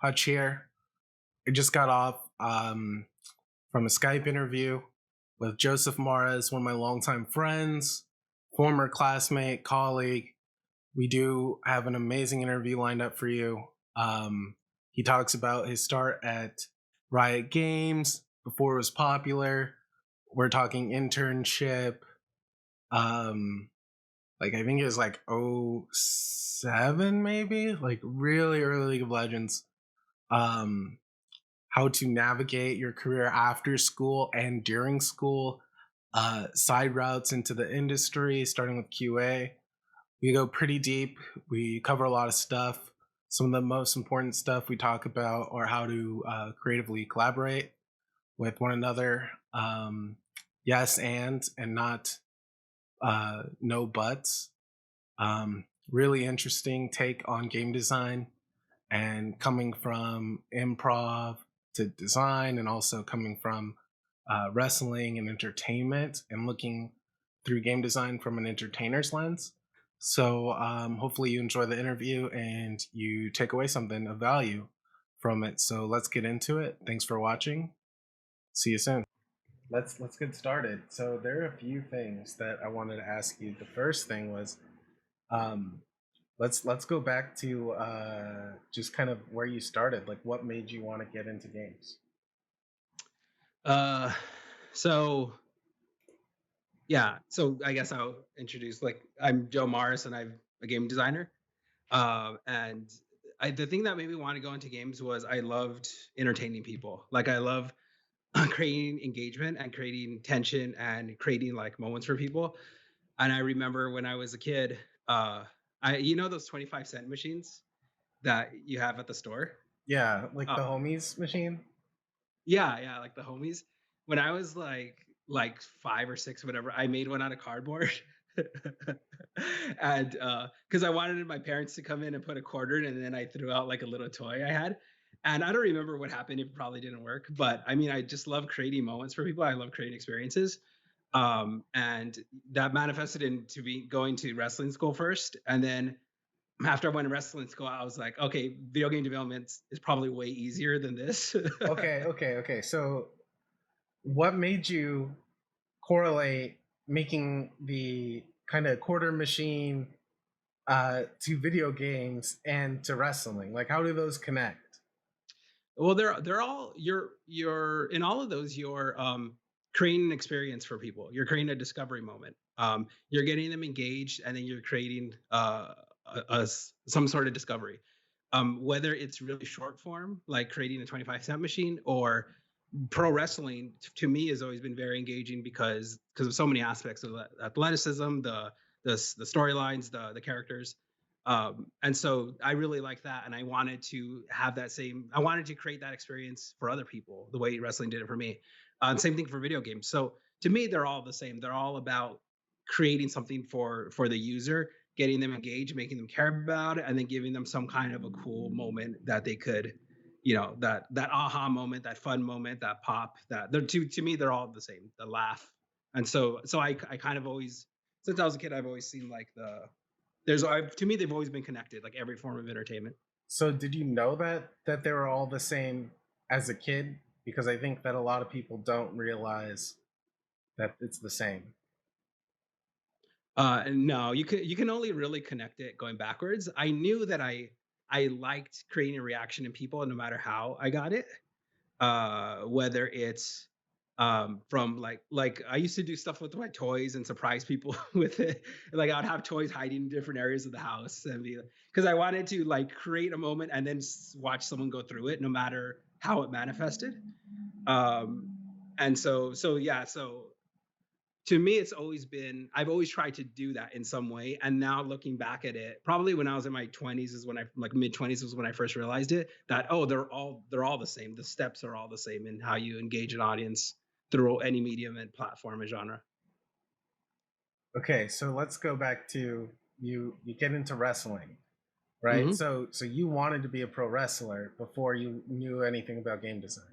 Hutch here. I just got off from a Skype interview with Joseph Mares, one of my longtime friends, former classmate, colleague. We do have an amazing interview lined up for you. He talks about his start at Riot Games before it was popular. We're talking internship. I think it was like '07 maybe, like really early League of Legends. Um, how to navigate your career after school and during school, side routes into the industry, starting with QA. We go pretty deep. We cover a lot of stuff. Some of the most important stuff we talk about are how to creatively collaborate with one another. Yes, and not no buts. Really interesting take on game design and coming from improv to design, and also coming from wrestling and entertainment, and looking through game design from an entertainer's lens. So hopefully you enjoy the interview and you take away something of value from it. So let's get into it. Thanks for watching. See you soon. Let's get started. So there are a few things that I wanted to ask you. The first thing was, um, let's go back to just kind of where you started. Like, what made you want to get into games? Uh, so yeah, so I guess I'll introduce. I'm Joe Morris, and I'm a game designer. And the thing that made me want to go into games was I loved entertaining people. Like I love creating engagement and creating tension and creating like moments for people. And I remember when I was a kid, I those 25-cent machines that you have at the store. Yeah, like Uh, the homies machine. yeah, like the homies. When I was like 5 or 6, whatever, I made one out of cardboard. And because I wanted my parents to come in and put a quarter in, and then I threw out like a little toy I had. And I don't remember what happened. It probably didn't work. But I mean, I just love creating moments for people. I love creating experiences. And that manifested into me going to wrestling school first. And then after I went to wrestling school, I was like, okay, video game development is probably way easier than this. Okay. So, what made you correlate making the kind of quarter machine to video games and to wrestling? Like, how do those connect? Well, they're all you're in all of those. You're creating an experience for people. You're creating a discovery moment. You're getting them engaged, and then you're creating some sort of discovery. Whether it's really short form, like creating a 25-cent machine, or pro wrestling, to me has always been very engaging because of so many aspects of the athleticism, the storylines, the characters. And so I really like that, and I wanted to have that same. I wanted to create that experience for other people the way wrestling did it for me. Same thing for video games. So to me, they're all the same. They're all about creating something for the user, getting them engaged, making them care about it, and then giving them some kind of a cool moment that they could, that aha moment, that fun moment, that pop. That they're to me, they're all the same. The laugh, and so I kind of always, since I was a kid, I've always seen like to me they've always been connected, like every form of entertainment. So, did you know that they were all the same as a kid? Because I think that a lot of people don't realize that it's the same. No, you can only really connect it going backwards. I knew that I liked creating a reaction in people, no matter how I got it. Whether it's from like I used to do stuff with my toys and surprise people with it. Like I would have toys hiding in different areas of the house, and be because I wanted to like create a moment and then watch someone go through it, no matter how it manifested. Um, and so yeah, so to me it's always been, I've always tried to do that in some way. And now looking back at it, probably when I was in my 20s is when I like mid 20s was when I first realized it, that they're all the same. The steps are all the same in how you engage an audience through any medium and platform and genre. Okay, so let's go back to you. You get into wrestling, right? Hmm. So you wanted to be a pro wrestler before you knew anything about game design.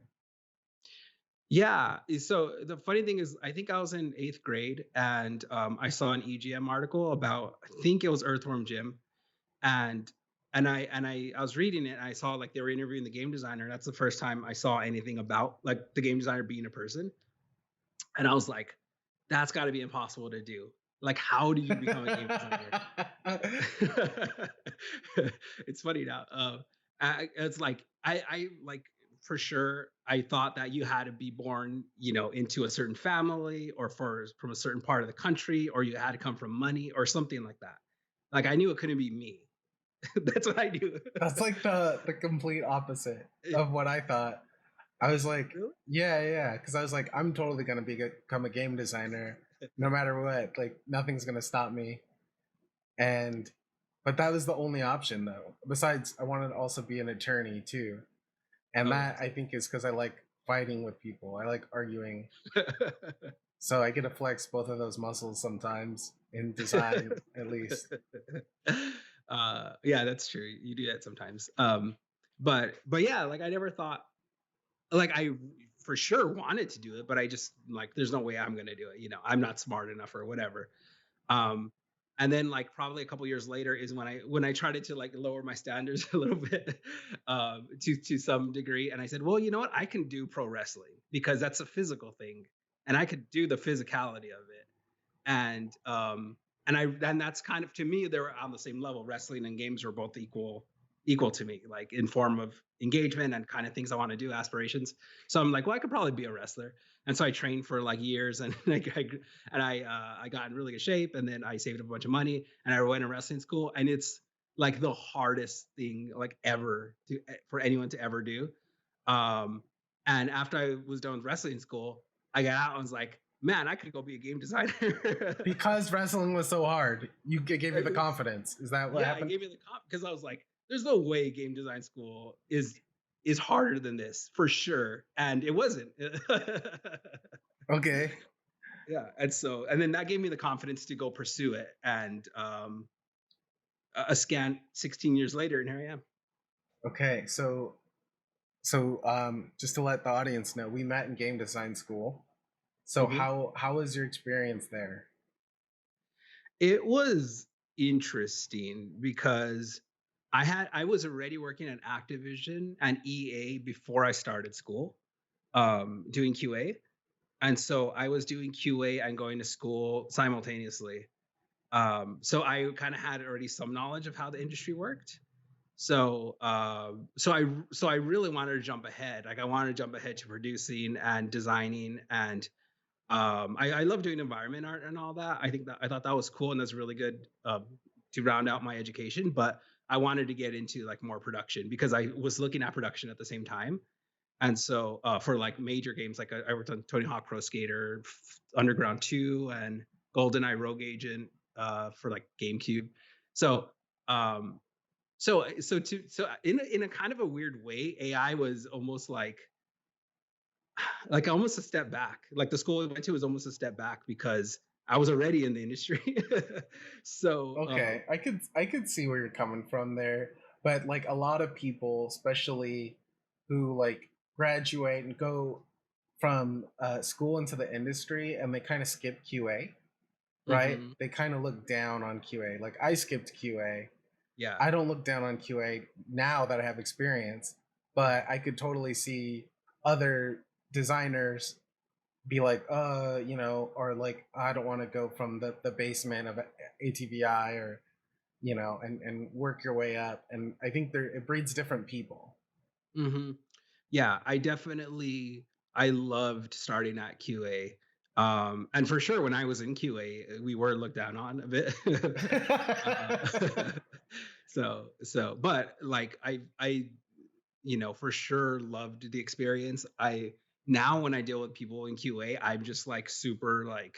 Yeah, so the funny thing is, I think I was in 8th grade, and I saw an EGM article about, I think it was Earthworm Jim. And I was reading it and I saw like they were interviewing the game designer. That's the first time I saw anything about like the game designer being a person. And I was like, that's got to be impossible to do. Like, how do you become a game designer? It's funny now. It's like I like for sure. I thought that you had to be born, into a certain family, or from a certain part of the country, or you had to come from money, or something like that. Like I knew it couldn't be me. That's what I knew. That's like the complete opposite of what I thought. I was like, Really? yeah, yeah, because I was like, I'm totally gonna become a game designer, no matter what. Like, nothing's gonna stop me. And, but that was the only option, though. Besides, I wanted to also be an attorney too, and Oh, that that's I cool. think is because I like fighting with people. I like arguing, so I get to flex both of those muscles sometimes in design, at least. Yeah, that's true. You do that sometimes. But yeah, like I never thought, like I for sure wanted to do it, but I just like there's no way I'm gonna do it. I'm not smart enough or whatever. Um, and then like probably a couple years later is when I tried to like lower my standards a little bit, to some degree, and I said, well, you know what, I can do pro wrestling because that's a physical thing, and I could do the physicality of it, and that's kind of, to me, they were on the same level. Wrestling and games were both equal to me, like in form of engagement and kind of things I want to do, aspirations. So I'm like, well, I could probably be a wrestler. And so I trained for like years, and I got in really good shape, and then I saved up a bunch of money, and I went to wrestling school, and it's like the hardest thing like ever for anyone to ever do. Um, and after I was done with wrestling school, I got out and was like, man, I could go be a game designer. Because wrestling was so hard, it gave you It the was, confidence. Is that what yeah, it happened? gave me the comp because I was like, there's no way game design school is harder than this for sure. And it wasn't. Okay. Yeah. And then that gave me the confidence to go pursue it. And a scant 16 years later, and here I am. Okay. So just to let the audience know, we met in game design school. So Mhm. how was your experience there? It was interesting because I was already working at Activision and EA before I started school, doing QA. And so I was doing QA and going to school simultaneously. So I kind of had already some knowledge of how the industry worked. So I really wanted to jump ahead. Like I wanted to jump ahead to producing and designing, and I love doing environment art and all that. I thought that was cool, and that's really good, to round out my education. But I wanted to get into like more production because I was looking at production at the same time. And so for like major games, like I worked on Tony Hawk Pro Skater, Underground 2, and GoldenEye Rogue Agent, for like GameCube. So um, so in a kind of a weird way, AI was almost like almost a step back. Like the school I went to was almost a step back because I was already in the industry. so Okay, I could see where you're coming from there, but like a lot of people, especially who like graduate and go from school into the industry, and they kind of skip QA, right? mhm, They kind of look down on QA. Like I skipped QA. yeah. I don't look down on QA now that I have experience, but I could totally see other designers be like, or like, I don't want to go from the basement of ATVI, or, and work your way up. And I think it breeds different people. hmm Yeah, I loved starting at QA. And for sure when I was in QA, we were looked down on a bit. uh, but like for sure loved the experience. I Now when I deal with people in QA, I'm just like super like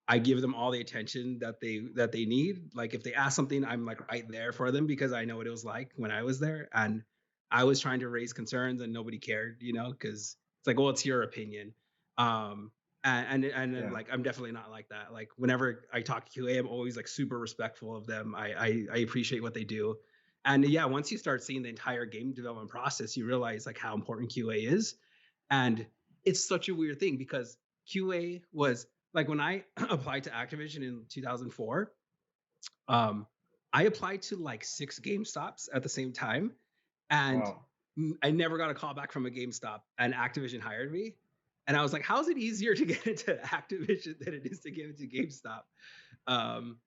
I give them all the attention that they need. Like if they ask something, I'm like right there for them because I know what it was like when I was there, and I was trying to raise concerns and nobody cared, because it's like, well, it's your opinion. And then Yeah. like I'm definitely not like that. Like whenever I talk to QA, I'm always like super respectful of them. I appreciate what they do. And yeah, once you start seeing the entire game development process, you realize like how important QA is. And it's such a weird thing because QA was like when I applied to Activision in 2004, um, I applied to like 6 GameStops at the same time, and Wow. I never got a call back from a GameStop, and Activision hired me. And I was like, "How is it easier to get into Activision than it is to get into GameStop?" Um,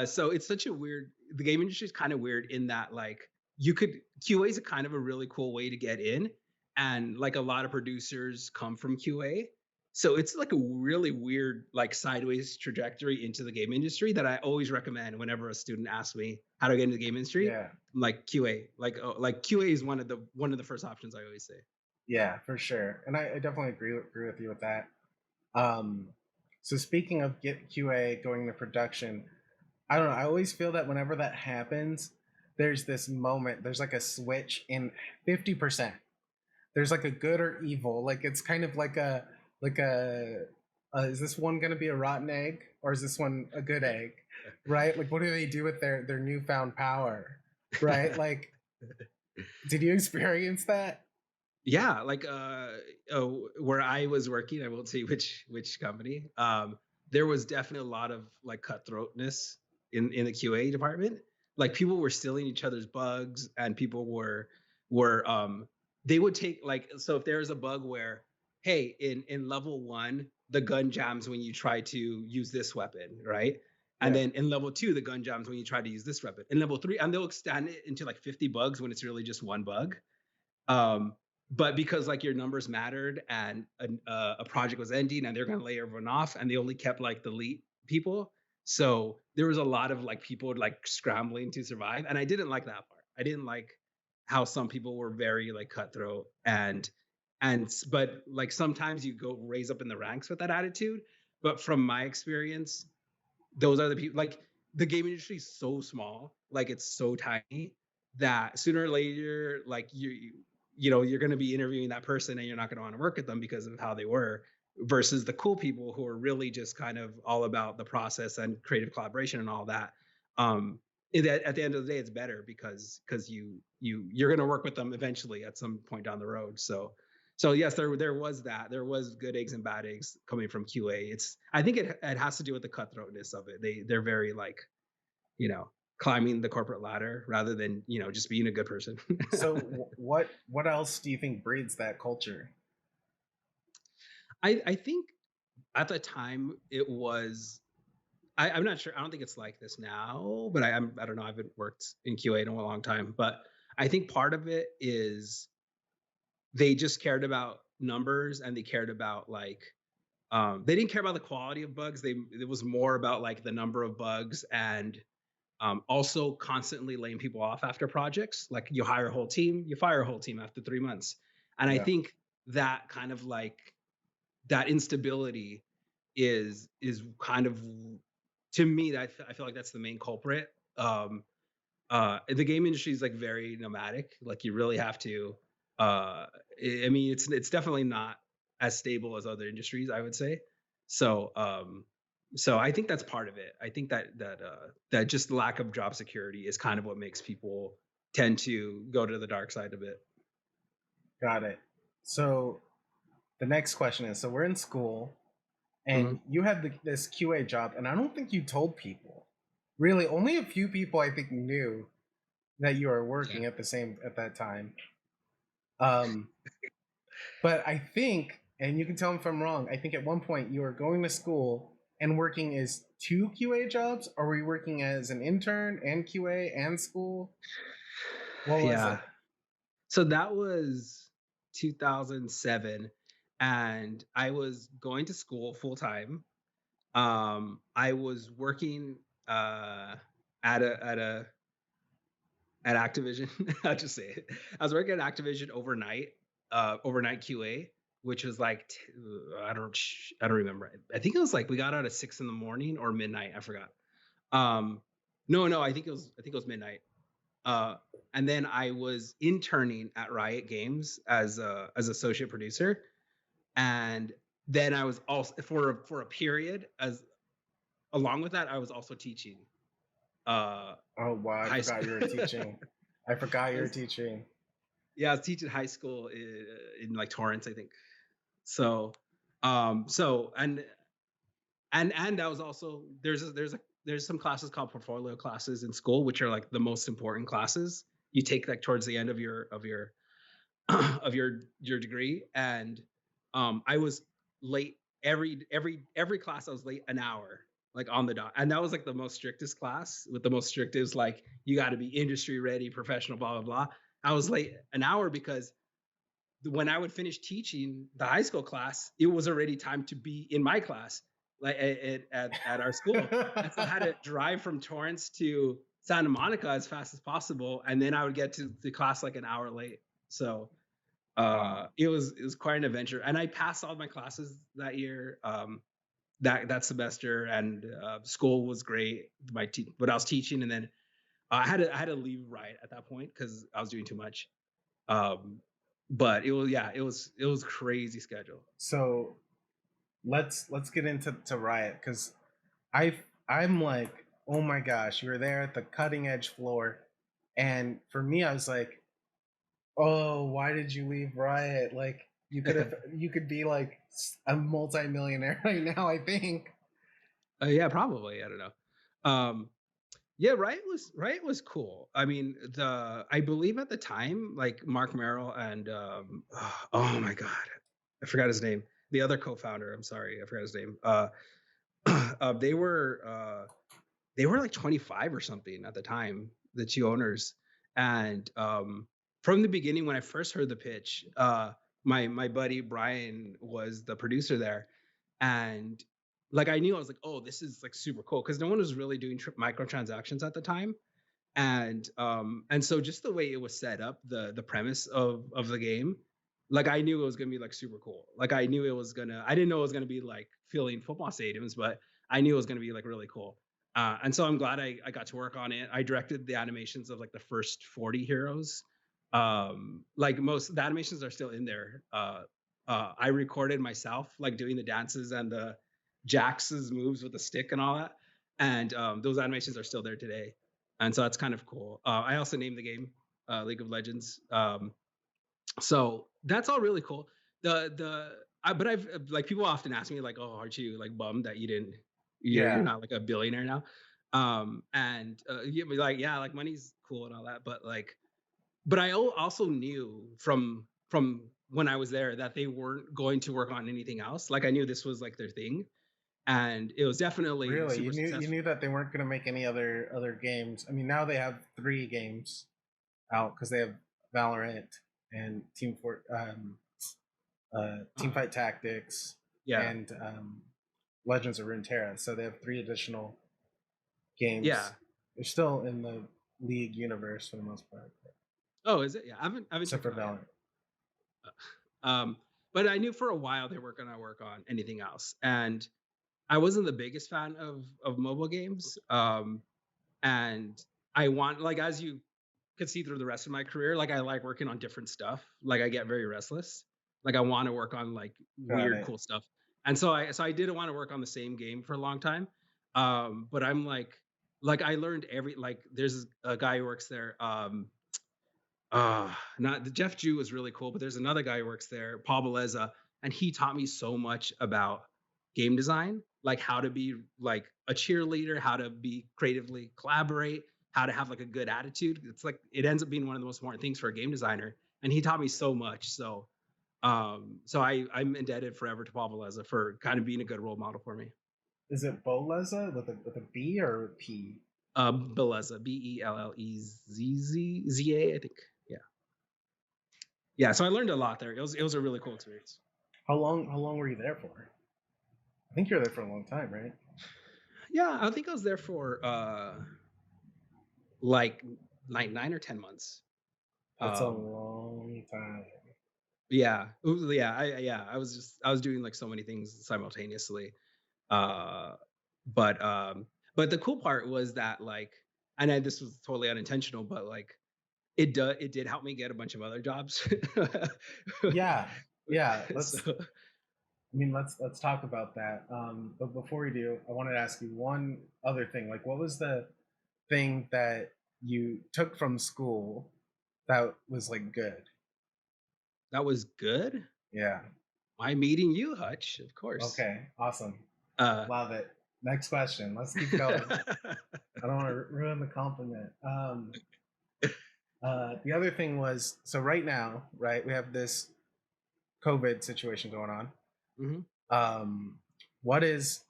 so it's such a weird. The game industry is kind of weird in that like you could QA is a kind of a really cool way to get in, and like a lot of producers come from QA. So it's like a really weird like sideways trajectory into the game industry that I always recommend whenever a student asks me how to get into the game industry. Yeah. I'm like QA, like QA is one of the first options I always say. Yeah, for sure. And I definitely agree with you with that. Um, so speaking of get QA going to production, I don't know. I always feel that whenever that happens, there's this moment. There's like a switch in 50%. There's like a good or evil. Like it's kind of like a is this one going to be a rotten egg or is this one a good egg? Right? Like what do they do with their newfound power? Right? Like did you experience that? Yeah, like where I was working, I won't say which company. There was definitely a lot of like cutthroatness in the QA department. Like people were stealing each other's bugs, and people were they would take like, so if there's a bug where, hey, in level 1 the gun jams when you try to use this weapon, right? And Yeah. then in level 2 the gun jams when you try to use this weapon. In level 3, and they'll extend it into like 50 bugs when it's really just one bug. um but because like your numbers mattered, and a project was ending and they're going to lay everyone off, and they only kept like the elite people, so there was a lot of like people like scrambling to survive, and I didn't like that part. I didn't like how some people were very like cutthroat, but like sometimes you go raise up in the ranks with that attitude. But from my experience, those are the people. Like the game industry is so small, like it's so tiny, that sooner or later like you're going to be interviewing that person, and you're not going to want to work with them because of how they were, versus the cool people who are really just kind of all about the process and creative collaboration and all that. um at the end of the day, it's better because you're going to work with them eventually at some point down the road. So yes, there was that. There was good eggs and bad eggs coming from QA. I think it has to do with the cutthroatness of it. They're very like, climbing the corporate ladder rather than, just being a good person. So what else do you think breeds that culture? I think at the time it was. I'm not sure. I don't think it's like this now, but I don't know. I haven't worked in QA in a long time, but I think part of it is they just cared about numbers, and they cared about like, they didn't care about the quality of bugs. It was more about like the number of bugs, and also constantly laying people off after projects. Like you hire a whole team, you fire a whole team after 3 months. And I Yeah. think that kind of like that instability is kind of, to me, that I feel like that's the main culprit. The game industry is like very nomadic. Like you really have to. I mean, it's definitely not as stable as other industries, I would say. So, so I think that's part of it. I think that just lack of job security is kind of what makes people tend to go to the dark side of it. Got it. So the next question is, so we're in school Mhm. and you had this QA job, and I don't think you told people. Really, only a few people I think knew that you were Yeah. working at that time. Um, but I think, and you can tell me if I'm wrong, I think at one point you were going to school and working as two QA jobs, or were you working as an intern and QA and school? What was Yeah. it? So that was 2007, and I was going to school full time. I was working at Activision. I'll just say it. I was working at Activision overnight QA, which was like I don't remember. I think it was like we got out at 6 in the morning or midnight. I forgot. Um, no, I think it was midnight. Uh, and then I was interning at Riot Games as associate producer, and then I was also for a period as along with that I was also teaching uh Oh wow, I high forgot school. you were teaching. I forgot you I were was, teaching. yeah, I was teaching high school in like Torrance, I think. So, so and I was also, there's some classes called portfolio classes in school, which are like the most important classes you take like towards the end of your of your degree. And I was late every class. I was late an hour, like on the dot, and that was like the most strictest class with the most strictest, like you got to be industry ready, professional, blah blah blah. I was late an hour because when I would finish teaching the high school class, it was already time to be in my class, like at our school. And so I had to drive from Torrance to Santa Monica as fast as possible, and then I would get to the class like an hour late. So Wow. it was quite an adventure, and I passed all my classes that year, that semester, and school was great. But I was teaching, and then I had to leave right at that point because I was doing too much. Um, but it was yeah, it was crazy schedule. So let's get into Riot because I'm like, oh my gosh, you were there at the cutting edge floor, and for me, I was like, oh, why did you leave Riot? Like you could be like a multimillionaire right now, I think. Yeah, probably. I don't know. Um, yeah, Riot was cool. I mean, I believe at the time, like Mark Merrill and oh my god, I forgot his name. The other co-founder. I'm sorry, I forgot his name. They were like 25 or something at the time, the two owners. And from the beginning, when I first heard the pitch, my buddy Brian was the producer there, and like I knew, I was like, oh, this is like super cool because no one was really doing microtransactions at the time. And so just the way it was set up, the premise of the game, like I knew it was gonna be like super cool. Like I didn't know it was gonna be like filling football stadiums, but I knew it was gonna be like really cool. And so I'm glad I got to work on it. I directed the animations of like the first 40 heroes. Like most the animations are still in there. I recorded myself like doing the dances and the Jax's moves with the stick and all that. And those animations are still there today, and so that's kind of cool. I also named the game League of Legends, so that's all really cool. But I've like people often ask me like, oh, aren't you like bummed that you didn't, you're Yeah. not like a billionaire now? And you be like, yeah, like money's cool and all that, but like, but also knew from when I was there that they weren't going to work on anything else. Like I knew this was like their thing, and it was definitely Really, super you successful. knew that they weren't going to make any other games. I mean, now they have three games out because they have Valorant and Team Uh, Fight Tactics yeah, and Legends of Runeterra. So they have three additional games. yeah. They're still in the League universe for the most part, Oh, is it? Yeah, I haven't except checked for them out yet. Valorant. Um, but I knew for a while they weren't going to work on anything else, and I wasn't the biggest fan of mobile games. And I want, like, as you could see through the rest of my career, like I like working on different stuff. Like I get very restless. Like I want to work on like Got weird, it. cool stuff. And so I didn't want to work on the same game for a long time. But I'm like I learned like there's a guy who works there. Not the Jeff Jew was really cool, but there's another guy who works there, Paul Beleza, and he taught me so much about game design, like how to be like a cheerleader, how to be creatively collaborate, how to have like a good attitude. It's like it ends up being one of the most important things for a game designer, and he taught me so much. So I'm indebted forever to Paul Beleza for kind of being a good role model for me. Is it Boleza with a B or a P? Beleza, Bellezza, I think. Yeah, yeah. So I learned a lot there. It was a really cool experience. How long were you there for? I think you were there for a long time, right? Yeah, I think I was there for like 9 or 10 months. That's a Um, long time. yeah, yeah, I was doing like so many things simultaneously. Uh, but the cool part was that like, and this was totally unintentional, but like it did help me get a bunch of other jobs. Yeah, yeah. So Let's talk about that. But before we do, I wanted to ask you one other thing. Like, what was the thing that you took from school that was like good? that was good. Yeah. My meeting you, Hutch, of course. Okay. Awesome. Uh, Love it. Next question. Let's keep going. I don't want to ruin the compliment. The other thing was, so right now, right, we have this COVID situation going on. Mhm. Um, what's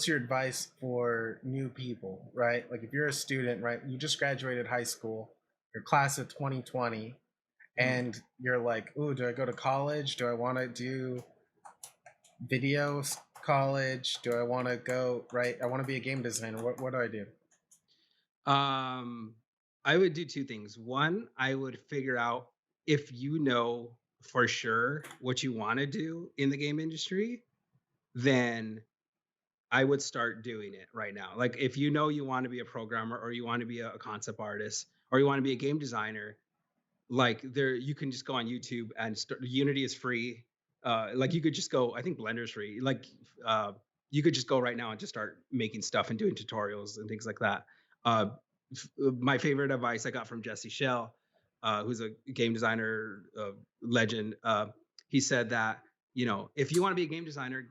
your advice for new people, right? Like if you're a student, right, you just graduated high school, your class of 2020, Mhm. and you're like, ooh, do I go to college? Do I want to do video college? Do I want to go, right? I want to be a game designer. What do I do? Um, I would do 2 things. One, I would figure out if you know for sure what you wanna do in the game industry, then I would start doing it right now. Like, if you know you wanna be a programmer or you wanna be a concept artist or you wanna be a game designer, like, there you can just go on YouTube and start. Unity is free. Like, you could just go. I think Blender's free. Like, uh, you could just go right now and just start making stuff and doing tutorials and things like that. Uh, my favorite advice I got from Jesse Shell, who's a game designer legend. He said that, if you want to be a game designer,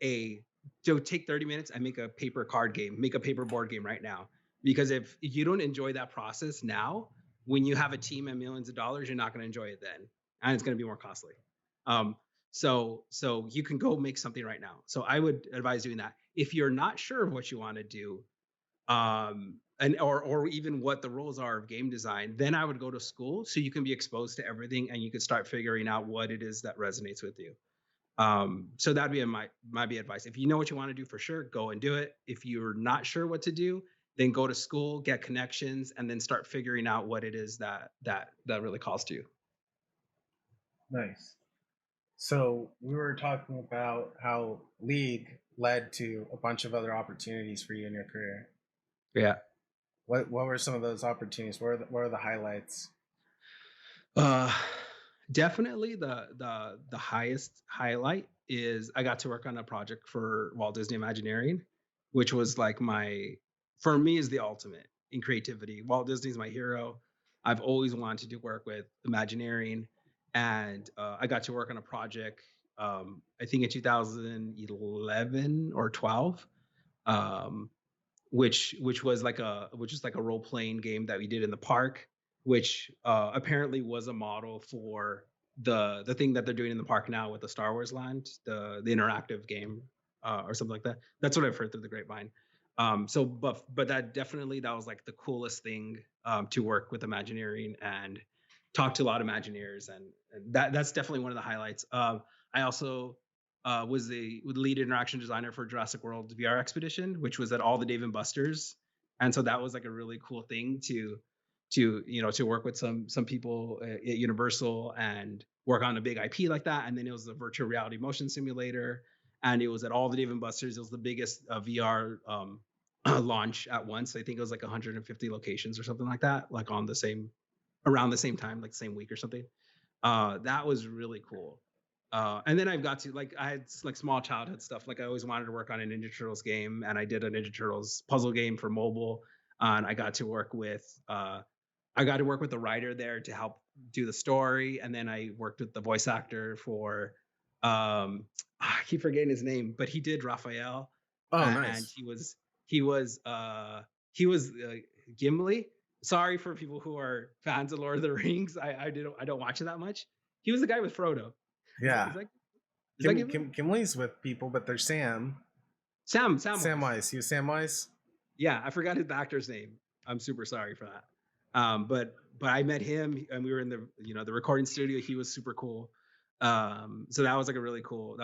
a go take 30 minutes and make a paper card game, make a paper board game right now. Because if you don't enjoy that process now, when you have a team and millions of dollars, you're not going to enjoy it then, and it's going to be more costly. Um, so you can go make something right now. So I would advise doing that. If you're not sure of what you want to do, and or even what the rules are of game design, then I would go to school so you can be exposed to everything and you can start figuring out what it is that resonates with you. So that'd be my be advice. If you know what you want to do for sure, go and do it. If you're not sure what to do, then go to school, get connections, and then start figuring out what it is that really calls to you. Nice. So we were talking about how League led to a bunch of other opportunities for you in your career. Yeah. What were some of those opportunities? What are the highlights? Uh, Definitely the highest highlight is I got to work on a project for Walt Disney Imagineering, which was like for me is the ultimate in creativity. Walt Disney's my hero. I've always wanted to work with Imagineering, and I got to work on a project. I think in 2011 or 12. Um, which is like a role playing game that we did in the park, which apparently was a model for the thing that they're doing in the park now with the Star Wars land, the interactive game, or something like that. That's what I've heard through the grapevine. But that was like the coolest thing, to work with Imagineering and talk to a lot of Imagineers, and that's definitely one of the highlights. I also was the lead interaction designer for Jurassic World VR Expedition, which was at all the Dave and Buster's, and so that was like a really cool thing to work with some people at Universal and work on a big IP like that. And then it was a virtual reality motion simulator, and it was at all the Dave and Buster's. It was the biggest VR launch at once. I think it was like 150 locations or something like that, like on the same around the same time, like same week or something. That was really cool. And then I've got to like I had like small childhood stuff. Like I always wanted to work on a Ninja Turtles game, and I did a Ninja Turtles puzzle game for mobile. And I got to work with the writer there to help do the story, and then I worked with the voice actor for I keep forgetting his name, but he did Raphael, Oh, and nice. he was Gimli. Sorry for people who are fans of Lord of the Rings. I don't watch it that much. He was the guy with Frodo. Is that is Yeah. that is that Gimli? Kimley's with people, but they're Sam. Sam Sam Samwise. Weiss. You Samwise? Yeah, I forgot his actor's name. I'm super sorry for that. But I met him and we were in the recording studio. He was super cool. So that was like a really cool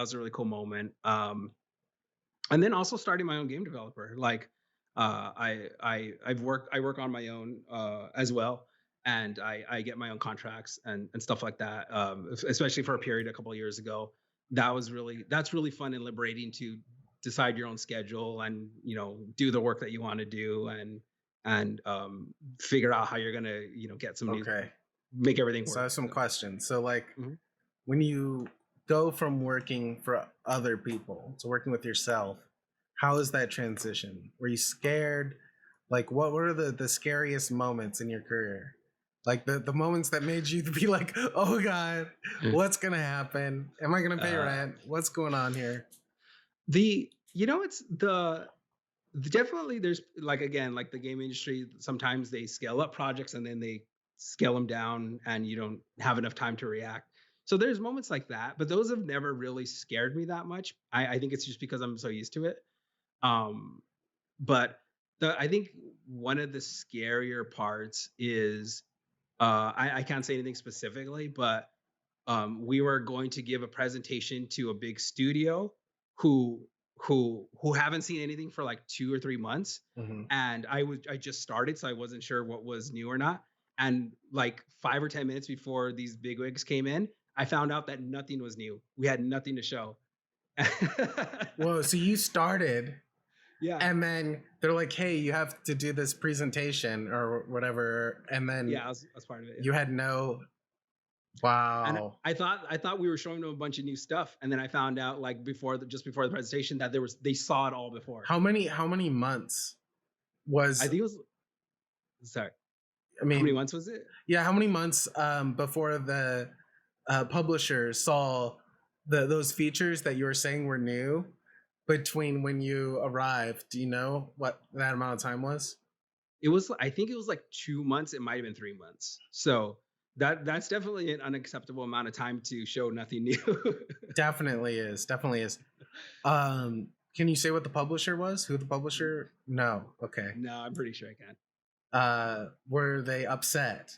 moment. And then also starting my own game developer. Like I work on my own as well, and I get my own contracts and stuff like that. Especially for a period a couple of years ago, that's really fun and liberating to decide your own schedule and do the work that you want to do and figure out how you're gonna get some new Okay. make everything So I work. have some So questions. So like mhm. when you go from working for other people to working with yourself, how is that transition? Were you scared? Like what were the scariest moments in your career? Like the moments that made you be like, oh God, what's gonna happen? Am I gonna pay uh, rent? What's going on here? It's definitely there's like again like the game industry. Sometimes they scale up projects and then they scale them down, and you don't have enough time to react. So there's moments like that, but those have never really scared me that much. I think it's just because I'm so used to it. Um, but I think one of the scarier parts is I can't say anything specifically, but we were going to give a presentation to a big studio who who haven't seen anything for like 2 or 3 months, Mhm. and I just started, so I wasn't sure what was new or not. And like 5 or 10 minutes before these bigwigs came in, I found out that nothing was new. We had nothing to show. Whoa, so you started Yeah, and then they're like, "Hey, you have to do this presentation or whatever," and then yeah, I was part of it. Yeah. you had no. And Wow. I thought we were showing them a bunch of new stuff, and then I found out like just before the presentation that they saw it all before. How many months I was? think it was sorry. I How many mean, months was it? yeah, how many months before the publisher saw those features that you were saying were new between when you arrived? Do you know what that amount of time was? I think it was like 2 months. It might have been 3 months. So that's definitely an unacceptable amount of time to show nothing new. Definitely is. Definitely is. Can you say what the publisher was? Who the publisher? No. Okay. No, I'm pretty sure I can. Were they upset?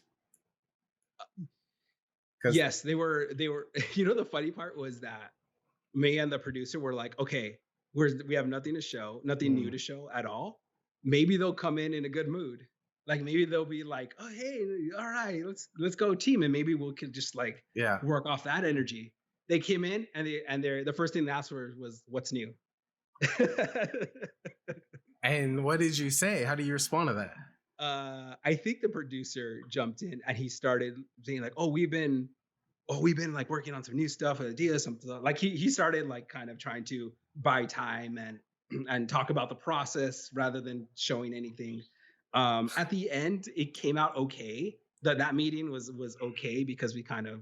Because Yes, they were. They were. The funny part was that me and the producer were like, okay, we have nothing to show, nothing new to show at all. Maybe they'll come in a good mood. Like maybe they'll be like, oh hey, all right, let's go team, and maybe we could just like yeah. work off that energy. They came in and the first thing they asked for was what's new. And what did you say? How do you respond to that? I think the producer jumped in and he started saying like, we've been like working on some new stuff, ideas, something like he started like kind of trying to buy time and and talk about the process rather than showing anything. At the end, it came out okay. That meeting was okay because we kind of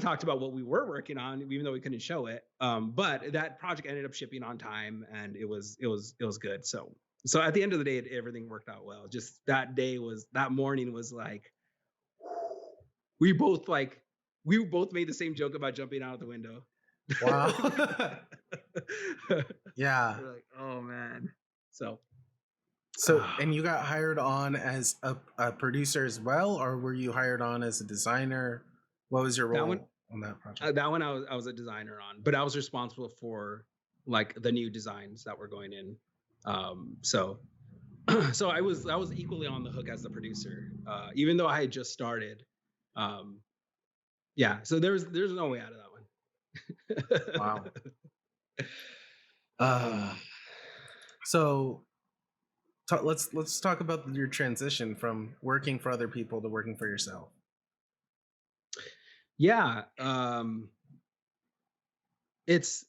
talked about what we were working on, even though we couldn't show it. But that project ended up shipping on time, and it was good. So at the end of the day, everything worked out well. Just that morning was like we both like we both made the same joke about jumping out of the window. Wow. yeah. We're like, oh man. So So, and you got hired on as a producer as well, or were you hired on as a designer? What was your that one, role on that project? I was a designer on, but I was responsible for like the new designs that were going in. So so I was equally on the hook as the producer, even though I had just started. Um, yeah, so there's no way out of that one. Wow. uh, So let's talk about your transition from working for other people to working for yourself. yeah, it's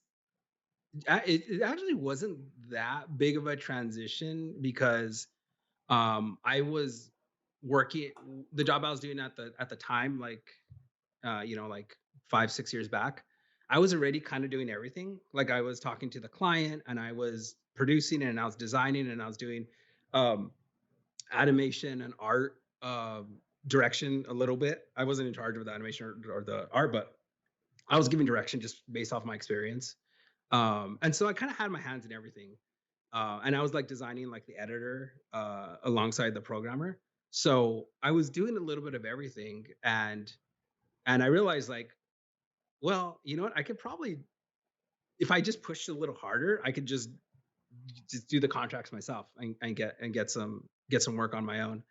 it actually wasn't that big of a transition because I was working the job I was doing at the time, like like 5 6 years back. I was already kind of doing everything. Like I was talking to the client and I was producing and I was designing and I was doing um animation and art, direction a little bit. I wasn't in charge of the animation or the art, but I was giving direction just based off my experience. And so I kind of had my hands in everything. And I was like designing like the editor alongside the programmer. So I was doing a little bit of everything, and I realized like, well, you know what? I could probably, if I just pushed a little harder, I could just do the contracts myself and get some work on my own.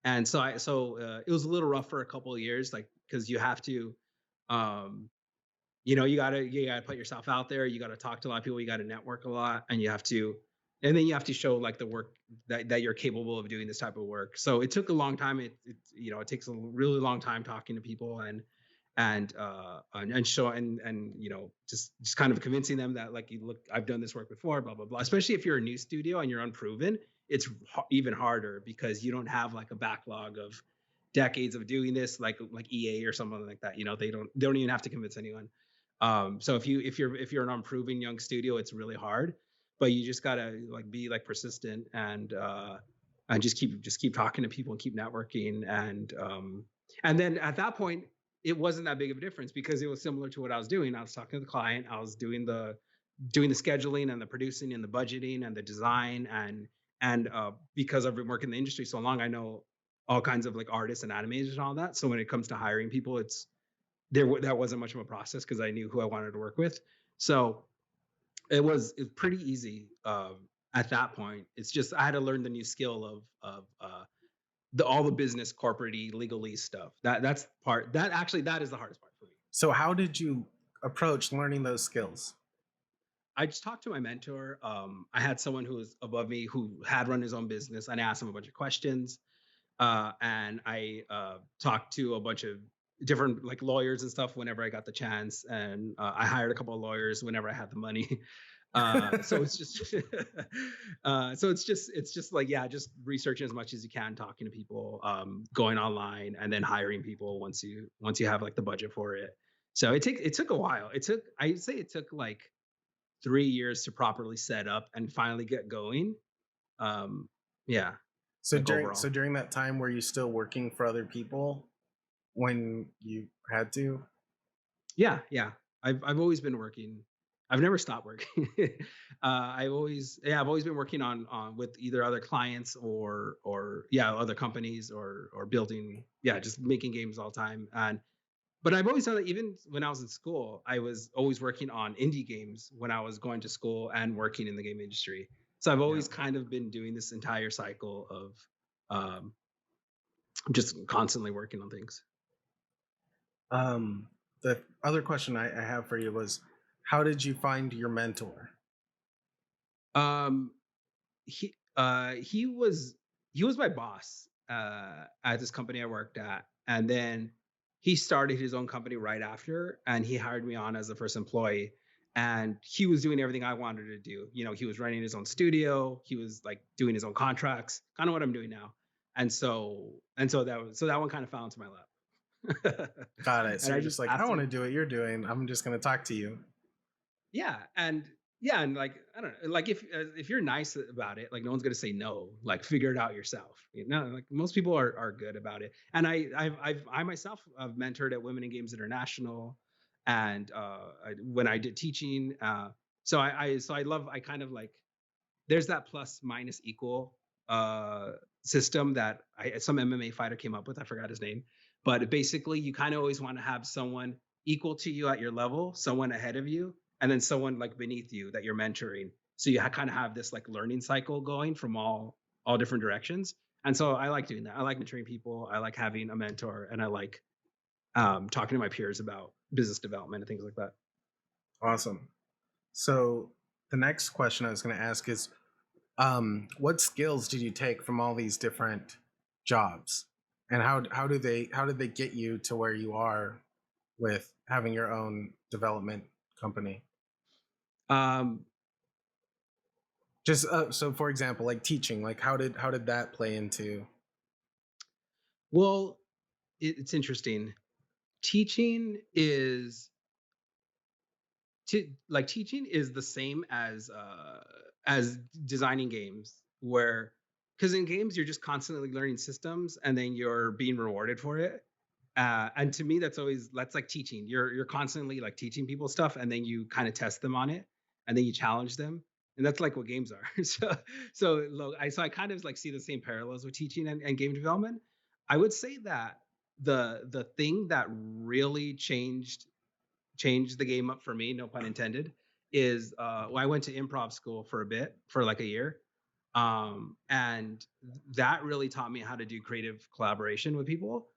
And so it was a little rough for a couple of years, like because you have to, um, you gotta put yourself out there. You gotta talk to a lot of people. You gotta network a lot, and then you have to show like the work that you're capable of doing this type of work. So it took a long time. It takes a really long time talking to people and show and just kind of convincing them that like you look, I've done this work before, blah blah blah. Especially if you're a new studio and you're unproven, it's even harder because you don't have like a backlog of decades of doing this like EA or something like that. They don't even have to convince anyone. So if you're an unproven young studio, it's really hard, but you just gotta like be like persistent and just keep talking to people and keep networking and then at that point it wasn't that big of a difference because it was similar to what I was doing. I was talking to the client, I was doing the scheduling and the producing and the budgeting and the design and because I've been working in the industry so long, I know all kinds of like artists and animators and all that. So when it comes to hiring people, that wasn't much of a process because I knew who I wanted to work with. So it's pretty easy at that point. It's just I had to learn the new skill of the all the business corporate legally stuff. That is the hardest part for me. So how did you approach learning those skills? I just talked to my mentor. I had someone who was above me who had run his own business, and I asked him a bunch of questions. And I talked to a bunch of different like lawyers and stuff whenever I got the chance, and I hired a couple of lawyers whenever I had the money. So it's just, it's just like yeah, just researching as much as you can, talking to people, going online, and then hiring people once you have like the budget for it. So it took a while. I'd say it took like 3 years to properly set up and finally get going. Um, yeah, So like during overall. that time, were you still working for other people when you had to? Yeah, yeah. I've always been working. I've never stopped working. I've always been working on with either other clients or yeah, other companies or building, yeah, just making games all the time. And but I've always done it even when I was in school. I was always working on indie games when I was going to school and working in the game industry. So I've Yeah. always kind of been doing this entire cycle of um just constantly working on things. Um, the other question I have for you was, how did you find your mentor? Um he was my boss at this company I worked at, and then he started his own company right after, and he hired me on as the first employee. And he was doing everything I wanted to do. He was running his own studio. He was like doing his own contracts, kind of what I'm doing now. And so that one kind of fell into my lap. Got it. So And I you're just just like, I don't asked want to him. do what you're doing. I'm just going to talk to you. Yeah, and like I don't know, like if you're nice about it, like no one's gonna say no. Like figure it out yourself. Like most people are good about it. And I myself have mentored at Women in Games International, and when I did teaching, I kind of like there's that plus minus equal system that some MMA fighter came up with. I forgot his name, but basically, you kind of always want to have someone equal to you at your level, someone ahead of you, and then someone like beneath you that you're mentoring. So you kind of have this like learning cycle going from all different directions. And so I like doing that. I like mentoring people. I like having a mentor, and I like talking to my peers about business development and things like that. Awesome. So the next question I was going to ask is, what skills did you take from all these different jobs, and how did they get you to where you are with having your own development company? Um, Just so, for example, like teaching, like how did that play into? well, it's interesting. Teaching is teaching is the same as designing games, where because in games you're just constantly learning systems and then you're being rewarded for it. And to me that's like teaching. You're constantly like teaching people stuff, and then you kind of test them on it, and then you challenge them, and that's like what games are. So I kind of like see the same parallels with teaching and game development. I would say that the thing that really changed the game up for me, no pun intended, is I went to improv school for a bit, for like a year. And that really taught me how to do creative collaboration with people.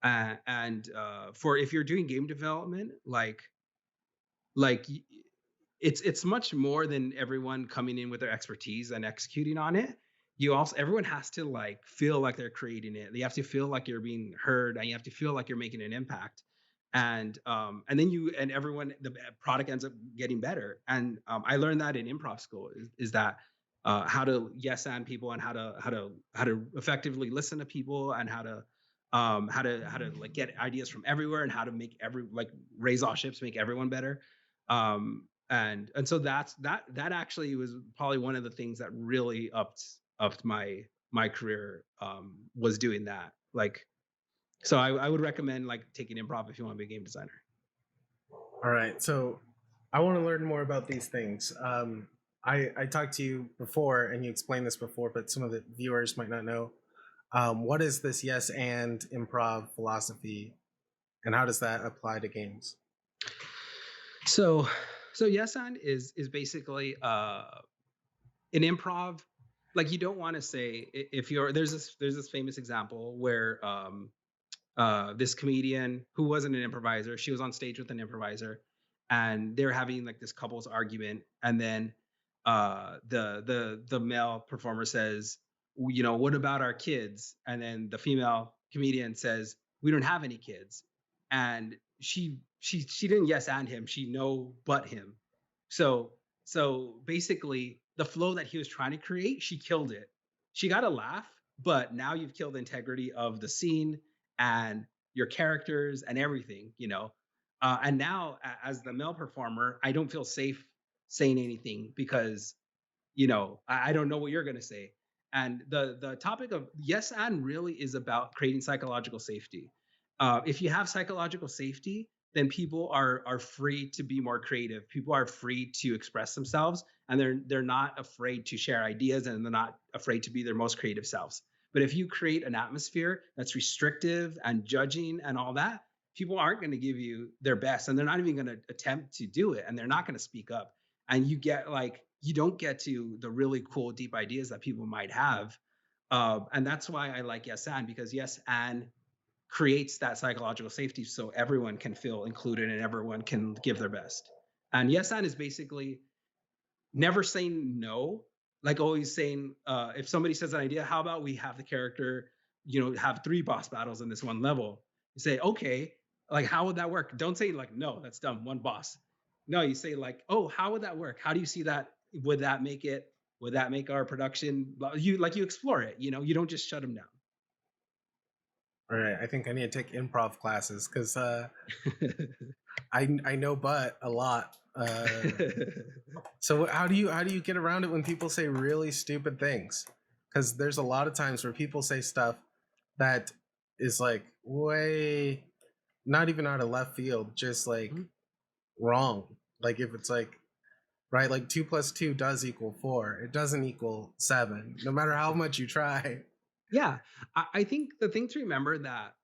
And for if you're doing game development, like y- it's much more than everyone coming in with their expertise and executing on it. Everyone has to like feel like they're creating it. They have to feel like you're being heard, and you have to feel like you're making an impact. And then everyone, the product ends up getting better. And I learned that in improv school is that how to yes and people, and how to effectively listen to people, and how to like get ideas from everywhere and how to make like raise all ships, make everyone better. And so that actually was probably one of the things that really upped my career, was doing that. Like, so I would recommend like taking improv if you want to be a game designer. All right, so I want to learn more about these things. I talked to you before, and you explained this before, but some of the viewers might not know. What is this yes and improv philosophy, and how does that apply to games? So so yes and is basically an improv. Like, you don't want to say, if you're there's this famous example where this comedian who wasn't an improviser, she was on stage with an improviser, and they're having like this couple's argument, and then the male performer says, you know, what about our kids? And then the female comedian says, we don't have any kids. And she didn't yes and him, she no but him. So basically the flow that he was trying to create, she killed it. She got a laugh, but now you've killed the integrity of the scene and your characters and everything, you know. And now, as the male performer, I don't feel safe saying anything because, you know, I don't know what you're going to say. And the topic of yes and really is about creating psychological safety. If you have psychological safety, then people are free to be more creative. People are free to express themselves, and they're not afraid to share ideas, and they're not afraid to be their most creative selves. But if you create an atmosphere that's restrictive and judging and all that, people aren't going to give you their best, and they're not even going to attempt to do it, and they're not going to speak up. And you get like, you don't get to the really cool deep ideas that people might have. And that's why I like yes and, because yes and creates that psychological safety so everyone can feel included and everyone can give their best. And yes and is basically never saying no, like always saying, if somebody says an idea, how about we have the character, you know, have 3 boss battles in this one level? You say, okay, like how would that work? Don't say like, no, that's dumb, one boss. No, you say like, oh, how would that work? How do you see that? Would that make it? Would that make our production? You like, you explore it. You know, you don't just shut them All right, I think I need to take improv classes because down. I know but a lot. So how do you get around it when people say really stupid things? Because there's a lot of times where people say stuff that is like way not even out of left field, just like Mhm. wrong. Like if it's like right, like 2 plus 2 does equal 4. It doesn't equal 7, no matter how much you try. Yeah, I think the thing to remember that,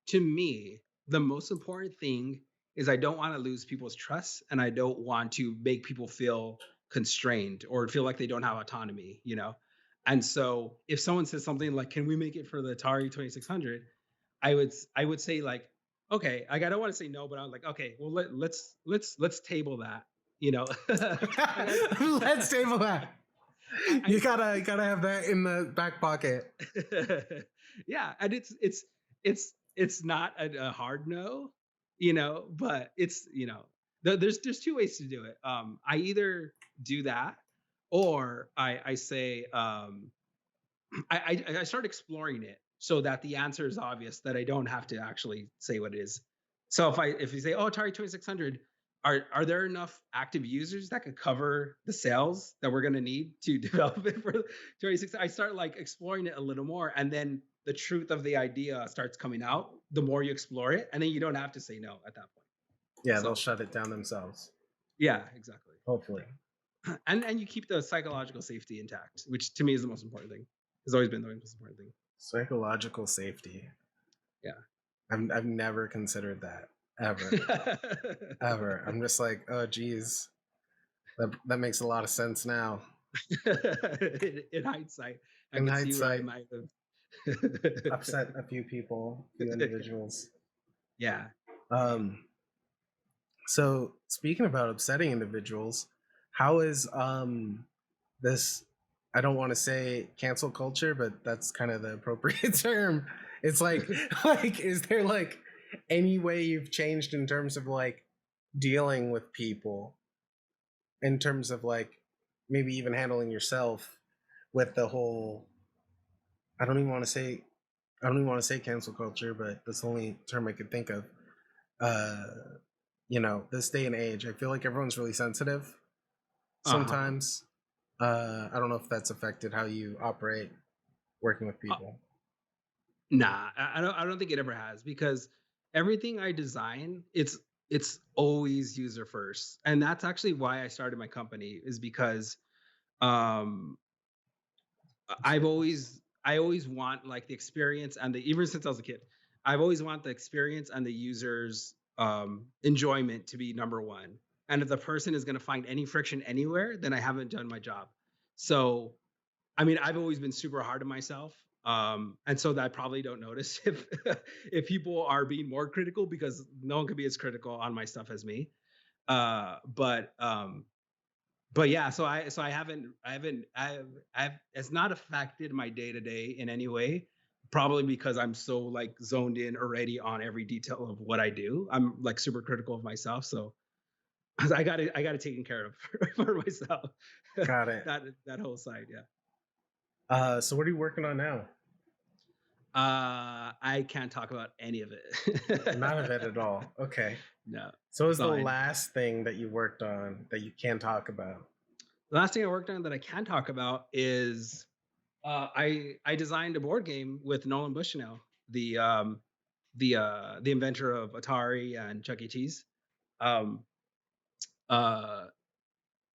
to me, the most important thing is I don't want to lose people's trust, and I don't want to make people feel constrained or feel like they don't have autonomy, you know? And so if someone says something like, can we make it for the Atari 2600? I would say like, okay, like I don't want to say no, but I'm like, okay, well let's table that, you know. Like Let's table that. I You gotta have that in the back pocket. yeah, and it's not a hard no, you know, but it's, you know, there's 2 ways to do it. I either do that, or I say, I start exploring it so that the answer is obvious, that I don't have to actually say what it is. So if you say, oh, Atari 2600, are there enough active users that could cover the sales that we're going to need to develop it for 26? I start like exploring it a little more, and then the truth of the idea starts coming out the more you explore it, and then you don't have to say no at that point. Yeah, they'll So shut it down themselves. yeah, exactly. Hopefully. And you keep the psychological safety intact, which to me is the most important thing. Has always been the most important thing. Psychological safety. Yeah. I've never considered that ever, ever. I'm just like, oh, geez, that makes a lot of sense now. In hindsight, I In could see where I hindsight, might have. upset a few people, a few individuals. Yeah. Um, so speaking about upsetting individuals, how is this? I don't want to say cancel culture, but that's kind of the appropriate term. It's like like is there like any way you've changed in terms of like dealing with people, in terms of like maybe even handling yourself with the whole, I don't even want to say I don't even want to say cancel culture, but that's the only term I could think of. Uh, this day and age, I feel like everyone's really sensitive Uh-huh. sometimes. I don't know if that's affected how you operate working with Uh, people. nah, I don't think it ever has because everything I design, it's always user first. And that's actually why I started my company is because um I always want like the experience and the even since I was a kid, I've always want the experience and the user's enjoyment to be number one. And if the person is going to find any friction anywhere, then I haven't done my job. So I mean, I've always been super hard on myself. And so that I probably don't notice if if people are being more critical because no one could be as critical on my stuff as me. But yeah, so I've it's not affected my day to day in any way. Probably because I'm so like zoned in already on every detail of what I do. I'm like super critical of myself, so I got it taken care of for myself. Got it. that whole side, yeah. So what are you working on now? I can't talk about any of None of it. it at all. Okay. No, So what was it's the all hidden. last thing that you worked on that you can talk about? The last thing I worked on that I can talk about is I designed a board game with Nolan Bushnell, the inventor of Atari and Chuck E. Cheese. Um, uh,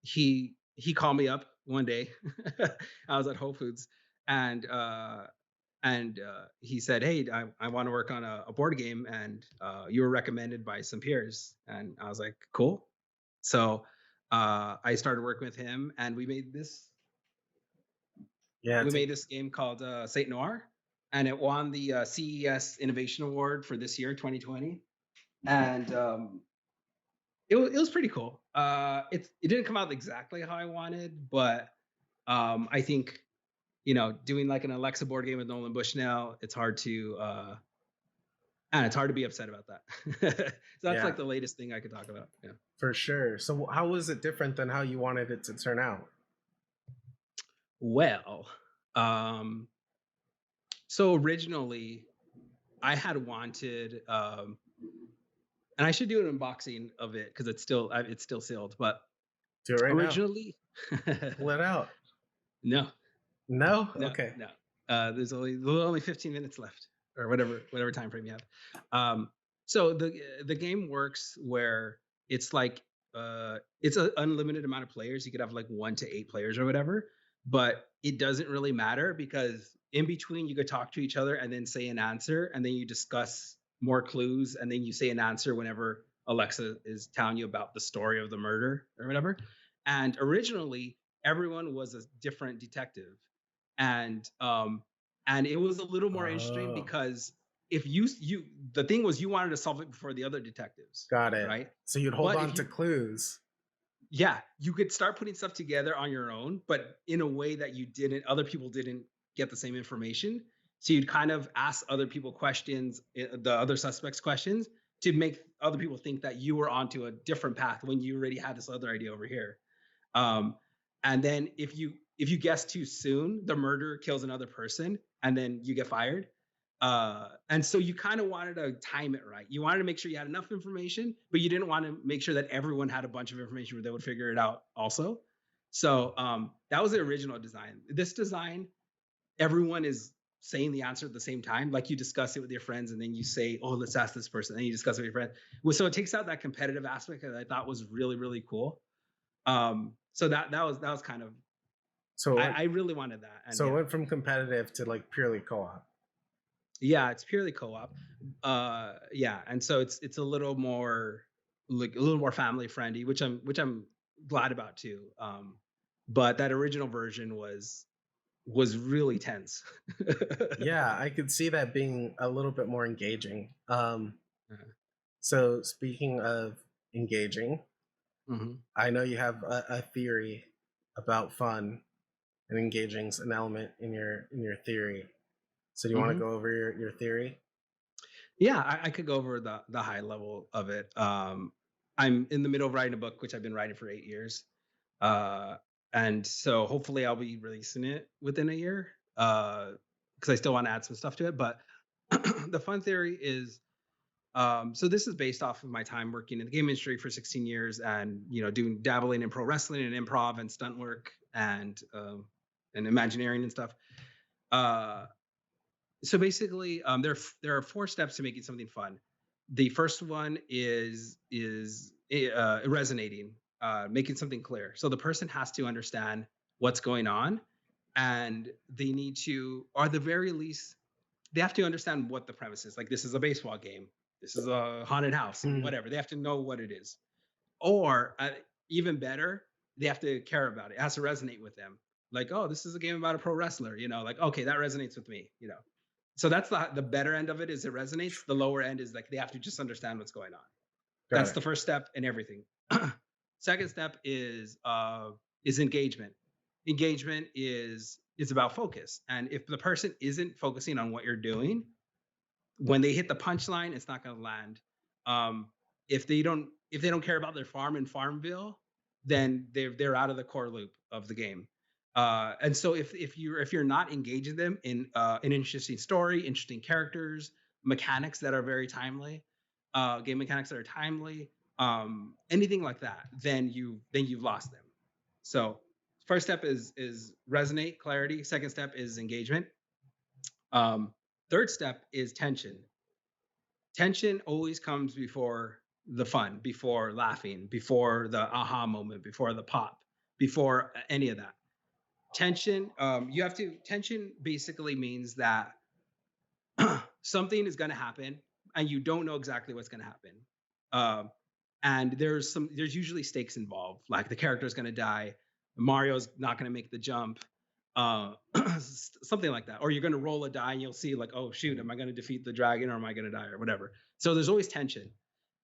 he called me up one day. I was at Whole Foods, and he said, "Hey, I want to work on a board game, and you were recommended by some peers." And I was like, "Cool." So I started working with him, and Yeah, we take made this game called St-Noire, and it won the CES Innovation Award for this year, 2020. And it was pretty cool. It didn't come out exactly how I wanted, but I think doing like an Alexa board game with Nolan Bushnell, it's hard to be upset about that. So that's like yeah, the latest thing I could talk about. Yeah. for sure. So how was it different than how you wanted it to turn out? Well, um, so originally I had wanted and I should do an unboxing of it because it's still sealed. But Do it right now. originally, Pull it out. no, No? no, Okay. no. There's only 15 minutes left, or whatever time frame you have. So the game works where it's like it's an unlimited amount of players. You could have like 1 to 8 players or whatever, but it doesn't really matter because in between you could talk to each other and then say an answer, and then you discuss more clues, and then you say an answer whenever Alexa is telling you about the story of the murder or whatever. And originally, everyone was a different detective, and it was a little more interesting Oh, because if you the thing was you wanted to solve it before the other detectives, got it. right? So you'd hold But on to clues. yeah, you could start putting stuff together on your own, but in a way that other people didn't get the same information. So you'd kind of ask other people questions, the other suspects questions, to make other people think that you were onto a different path when you already had this other idea over here. Um, and then if you guess too soon, the murderer kills another person, and then you get fired. And so you kind of wanted to time it right. You wanted to make sure you had enough information, but you didn't want to make sure that everyone had a bunch of information where they would figure it out also. So that was the original design. This design, everyone is saying the answer at the same time. Like you discuss it with your friends, and then you say, "Oh, let's ask this person," and you discuss it with your friend. Well, so it takes out that competitive aspect that I thought was really really cool. So that was kind of So it went, I really wanted that, and so it yeah, went from competitive to like purely co-op. yeah, it's purely co-op. Yeah, and so it's a little more like a little more family friendly, which I'm glad about too. But that original version was really tense. Yeah, I could see that being a little bit more engaging. Uh, So speaking of engaging, mhm, I know you have a theory about fun and engaging is an element in your theory. So do you want to mhm. go over your theory? Yeah, I could go over the high level of it. I'm in the middle of writing a book, which I've been writing for 8 years. Uh, and so hopefully I'll be releasing it within a year. Because I still want to add some stuff to it. But The fun theory is so this is based off of my time working in the game industry for 16 years and doing dabbling in pro wrestling and improv and stunt work and imagineering and stuff. Uh, so basically, there are four steps to making something fun. The first one is resonating, making something clear. So the person has to understand what's going on, and they need to, or at the very least, they have to understand what the premise is. Like, this is a baseball game, this is a haunted house, Mhm. whatever. They have to know what it is. Or even better, they have to care about it. It has to resonate with them. Like, oh, this is a game about a pro wrestler. Like, okay, that resonates with me. So that's the better end of it, is it resonates. The lower end is like they have to just understand what's going on. Got That's it. the first step in everything. Second step is engagement. Engagement is about focus. And if the person isn't focusing on what you're doing, when they hit the punchline, it's not going to land. Um, if they don't care about their farm in Farmville, then they're out of the core loop of the game. And so if you're not engaging them in an interesting story, interesting characters, mechanics that are very timely, game mechanics that are timely, anything like that, then you've lost them. So first step is resonate, clarity. Second step is engagement. Um, Third step is tension. Tension always comes before the fun, before laughing, before the aha moment, before the pop, before any of that. Tension basically means that something is going to happen and you don't know exactly what's going to happen. Um, and there's usually stakes involved, like the character is going to die, Mario's not going to make the jump, something like that. Or you're going to roll a die and you'll see, like, oh shoot, am I going to defeat the dragon or am I going to die or whatever. So there's always tension.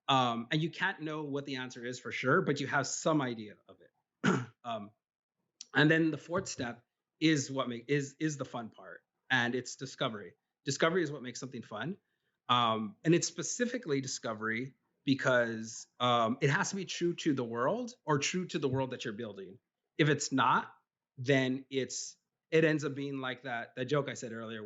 And you can't know what the answer is for sure, but you have some idea of it. And then the fourth step is the fun part, and it's discovery. Discovery is what makes something fun, and it's specifically discovery because it has to be true to the world, or true to the world that you're building. If it's not, then it ends up being like that joke I said earlier,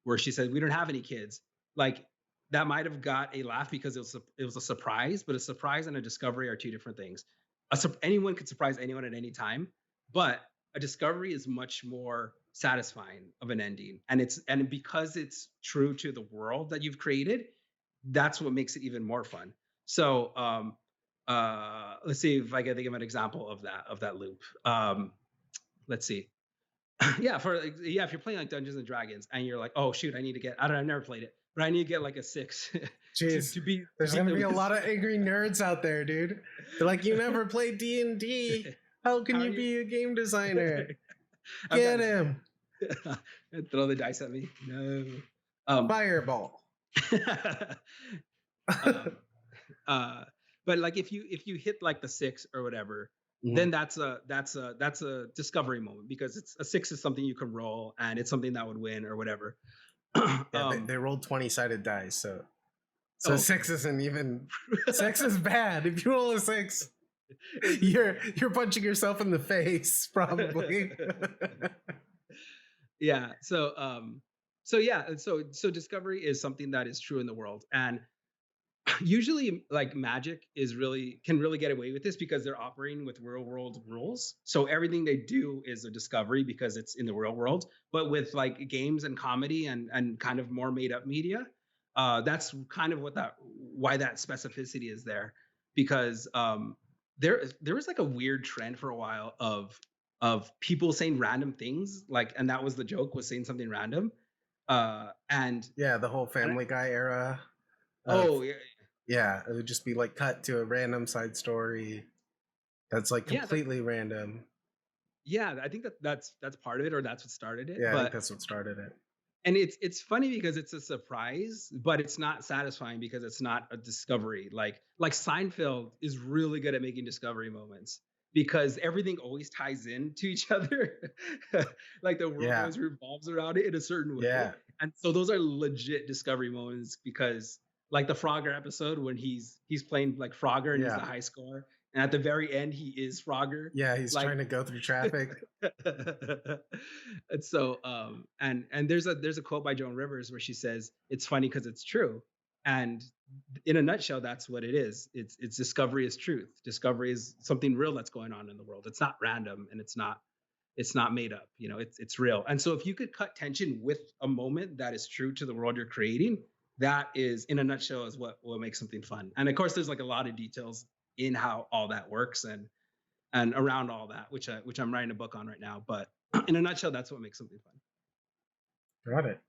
where she said we don't have any kids. Like, that might have got a laugh because it was a surprise, but a surprise and a discovery are two different things. Anyone could surprise anyone at any time, but a discovery is much more satisfying of an ending, and because it's true to the world that you've created, that's what makes it even more fun. So let's see if I can think of an example of that loop. Let's see. Yeah, if you're playing like Dungeons and Dragons and you're like, oh shoot, I need to get, I don't know, I've never played it, but I need to get like a 6 to Jeez, to be to there's beat gonna them. be a lot of angry nerds out there, dude. They're like, you never played D&D. How can How you do you be a game designer? I've got Get him. throw the dice at me. No. Um, Fireball. um, uh, but like if you hit like the 6 or whatever, Mhm. then that's a discovery moment, because it's a 6 is something you can roll and it's something that would win or whatever. Yeah, they rolled 20-sided dice, so Okay. 6 isn't even 6 is bad. If you roll a 6, It's just- you're punching yourself in the face, probably. yeah. So discovery is something that is true in the world, and usually like magic can really get away with this because they're operating with real world rules, so everything they do is a discovery because it's in the real world. But with like games and comedy and kind of more made up media, that's kind of why that specificity is there, because there was like a weird trend for a while of people saying random things, like, and that was the joke, was saying something random. And Yeah, the whole and Family Guy era of, oh yeah. yeah, it would just be like cut to a random side story that's like Yeah, completely random. yeah, I think that's part of it, or that's what started it. Yeah, I think But that's what started it. and it's funny because it's a surprise, but it's not satisfying because it's not a discovery. Like Seinfeld is really good at making discovery moments because everything always ties in to each other. Like the world Yeah, always revolves around it in a certain way. yeah, And so those are legit discovery moments, because like the Frogger episode when he's playing like Frogger and he's yeah. the high score, and at the very end he is Frogger. Yeah, he's Like trying to go through traffic. and so and there's a quote by Joan Rivers where she says it's funny because it's true. And in a nutshell, that's what it is. It's discovery is truth. Discovery is something real that's going on in the world. It's not random, and it's not made up. You know, it's real. And so if you could cut tension with a moment that is true to the world you're creating, that is in a nutshell is what makes something fun. And of course there's like a lot of details in how all that works and around all that, which I'm writing a book on right now. But in a nutshell, that's what makes something fun. Got it.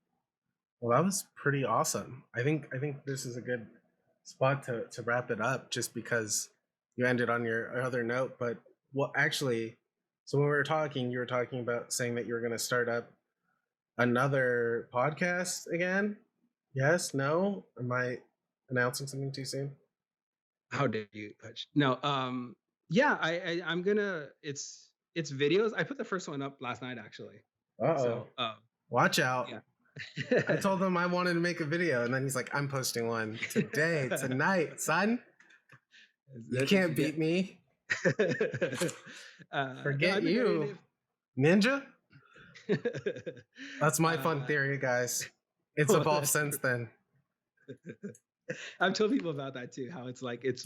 Well, that was pretty awesome. I think this is a good spot to wrap it up, just because you ended on your other note. But what actually, so when we were talking, you were talking about saying that you were going to start up another podcast again. Yes? No? Am I announcing something too soon? How dare you, Hutch? No, yeah, I'm gonna. It's videos. I put the first one up last night actually. Uh oh. So Watch out. yeah. I told him I wanted to make a video, and then he's like, I'm posting one today, tonight, son. You That's what can't beat get. me. No, Forget I've been you. Ninja? editing. That's my fun theory, guys. It's Well, evolved that's since then. I've told people about that too. How it's like it's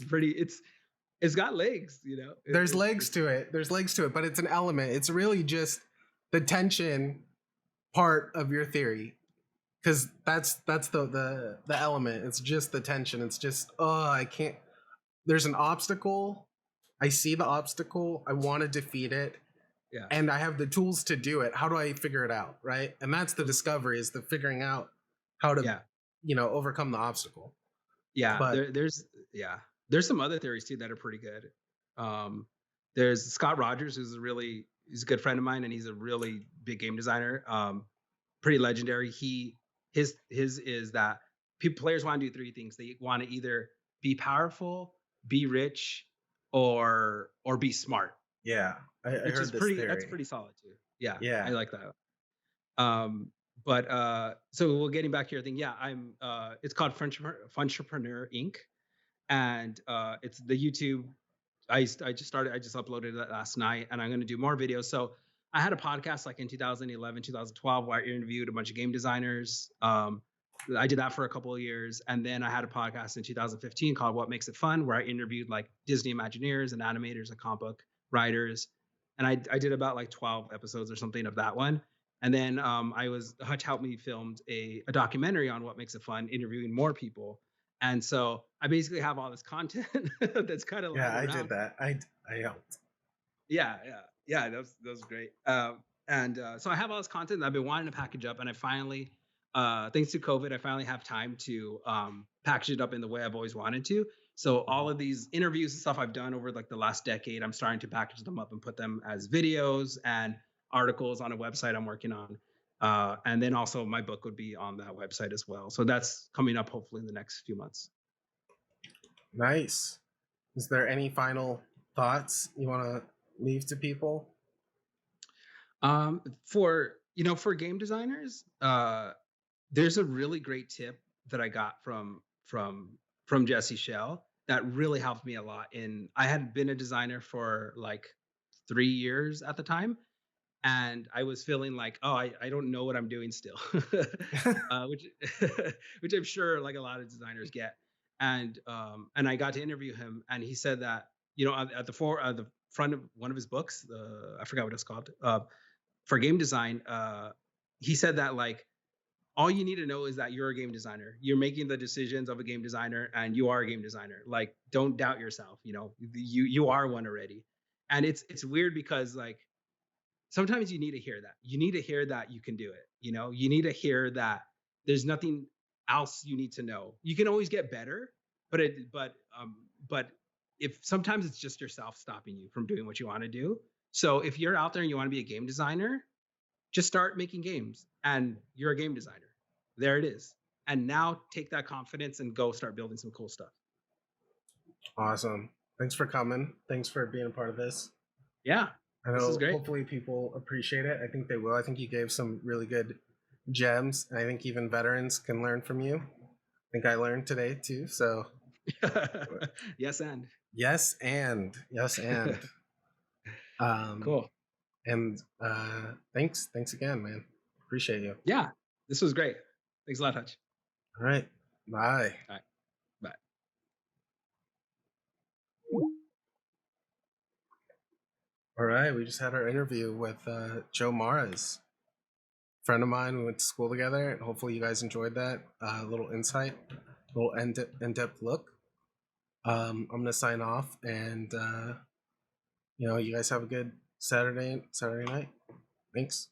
got legs. You know, There's legs to it. There's legs to it, but it's an element. It's really just the tension part of your theory, because that's the element. It's just the tension. It's just, oh, I can't. There's an obstacle. I see the obstacle. I want to defeat it, yeah. and I have the tools to do it. How do I figure it out, right? And that's the discovery, is the figuring out how to, Yeah. overcome the obstacle. Yeah, But there's some other theories too that are pretty good. There's Scott Rogers, he's a good friend of mine, and he's a really big game designer. Pretty legendary. His is that players want to do three things. They want to either be powerful, be rich, or be smart. yeah, I Which heard is this pretty. That's theory. pretty solid too. Yeah, I Yeah, like that. But so we're getting back to your thing. Yeah, it's called Funtrepreneur Inc. And it's the YouTube. I just started. I just uploaded it last night, and I'm going to do more videos. So I had a podcast like in 2011, 2012, where I interviewed a bunch of game designers. I did that for a couple of years, and then I had a podcast in 2015 called "What Makes It Fun," where I interviewed like Disney Imagineers and animators and comic book writers, and I did about like 12 episodes or something of that one. And then Hutch helped me filmed a documentary on what makes it fun, interviewing more people. And so I basically have all this content that's kind of yeah, lying I did around. that. I helped. Yeah. That was great. And so I have all this content that I've been wanting to package up, and I finally, thanks to COVID, I finally have time to package it up in the way I've always wanted to. So all of these interviews and stuff I've done over like the last decade, I'm starting to package them up and put them as videos and articles on a website I'm working on. And then also my book would be on that website as well. So that's coming up hopefully in the next few months. Nice. Is there any final thoughts you want to leave to people? For game designers, there's a really great tip that I got from Jesse Shell that really helped me a lot. I had been a designer for like 3 years at the time, and I was feeling like, oh, I don't know what I'm doing still, which which I'm sure like a lot of designers get. And I got to interview him, and he said that at the front of one of his books, I forgot what it's called, for game design, he said that like all you need to know is that you're a game designer. You're making the decisions of a game designer, and you are a game designer. Like, don't doubt yourself. You are one already. And it's weird because like sometimes you need to hear that. You need to hear that you can do it. You need to hear that there's nothing else you need to know. You can always get better, but if sometimes it's just yourself stopping you from doing what you want to do. So if you're out there and you want to be a game designer, just start making games, and you're a game designer. There it is. And now take that confidence and go start building some cool stuff. Awesome. Thanks for coming. Thanks for being a part of this. Yeah. I This is know great. hopefully people appreciate it. I think they will. I think you gave some really good gems, and I think even veterans can learn from you. I think I learned today too. So Yes, and Yes, um, cool. and thanks again, man. Appreciate you. Yeah, this was great. Thanks a lot, Hutch. All right, bye. All right, bye. All right, we just had our interview with Joe Maras, friend of mine. We went to school together, and hopefully you guys enjoyed that little insight, little in-depth look. I'm gonna sign off, and you guys have a good Saturday night. Thanks.